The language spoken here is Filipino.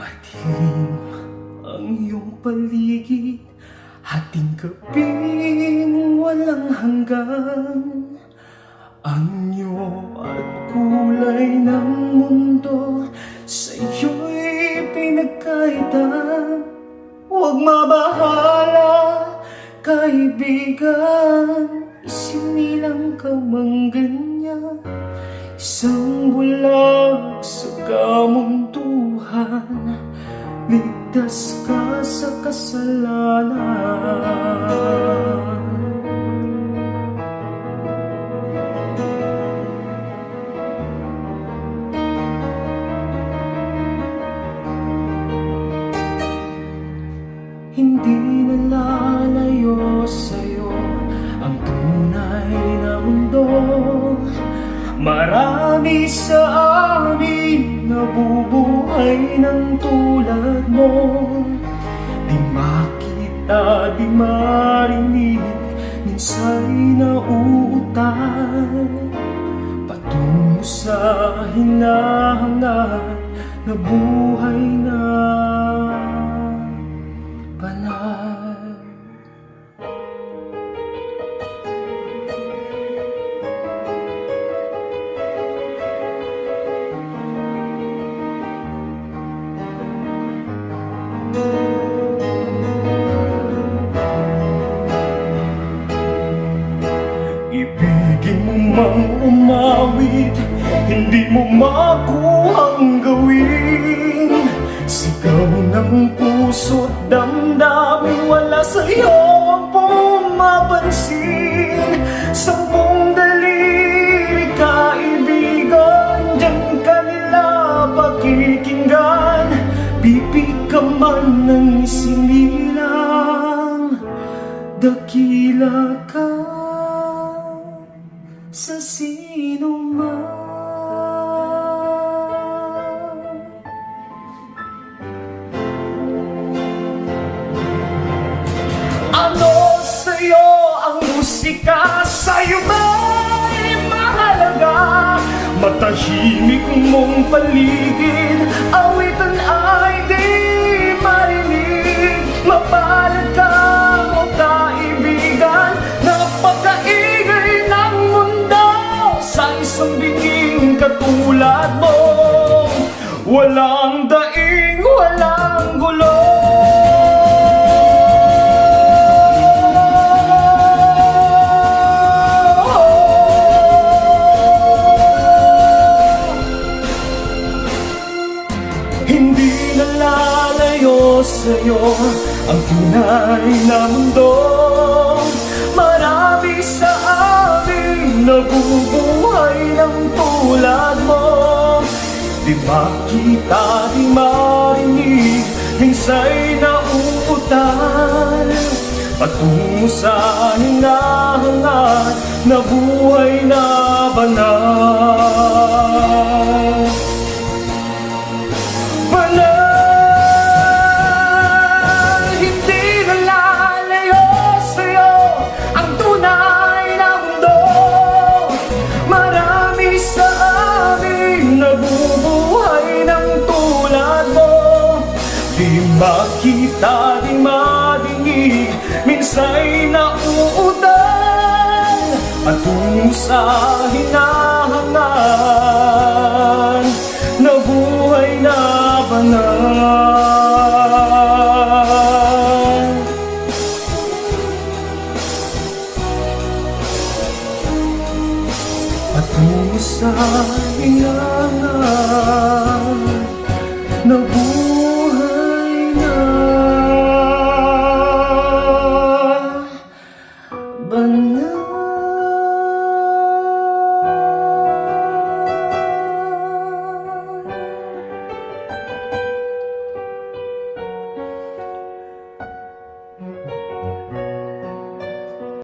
Madilim ang iyong paligid, hating gabing walang hanggan. Anyo at kulay ng mundo sa'yo'y pinagkaitan. Huwag mabahala, kaibigan, isinilang ka mang ganyan. Isang bulag sa kamunduhan, ligtas ka sa kasalanan. Hindi nalalayo sa'yo ang tunay na mundo. Marami sa amin nabubuhay ng tulad mo. Di makita, di marinig, minsa'y nauutal patungo sa hinahangad na buhay na banal. Ibigin mo mang umawit, hindi mo makuhang gawin. Sigaw ng puso't damdamin, wala sa'yo ang pumapansin. Sampung daliri kaibigan, diyan ka nila pakikinggan. Bibig ka man ng isinilang, dakila ka sa sino man. Ano sa'yo ang musika? Sa'yo ba'y mahalaga? Matahimik mong paligid, awitan ay di marinig. Mapalad ka o kaibigan, napakaingay ng mundo. Sa isang binging katulad mo, walang daing, walang gulo. Hindi nalalayo sa'yo ang tunay na mundo. Marami sa amin nabubuhay ng tulad mo. Di makita, di marinig, minsa'y nauutal patungo sa hinahangad na buhay na banal. Di makita, di madinig, minsa'y nauutal patungo sa hinahangad na buhay na banal. Patungo sa hinahangad na buhay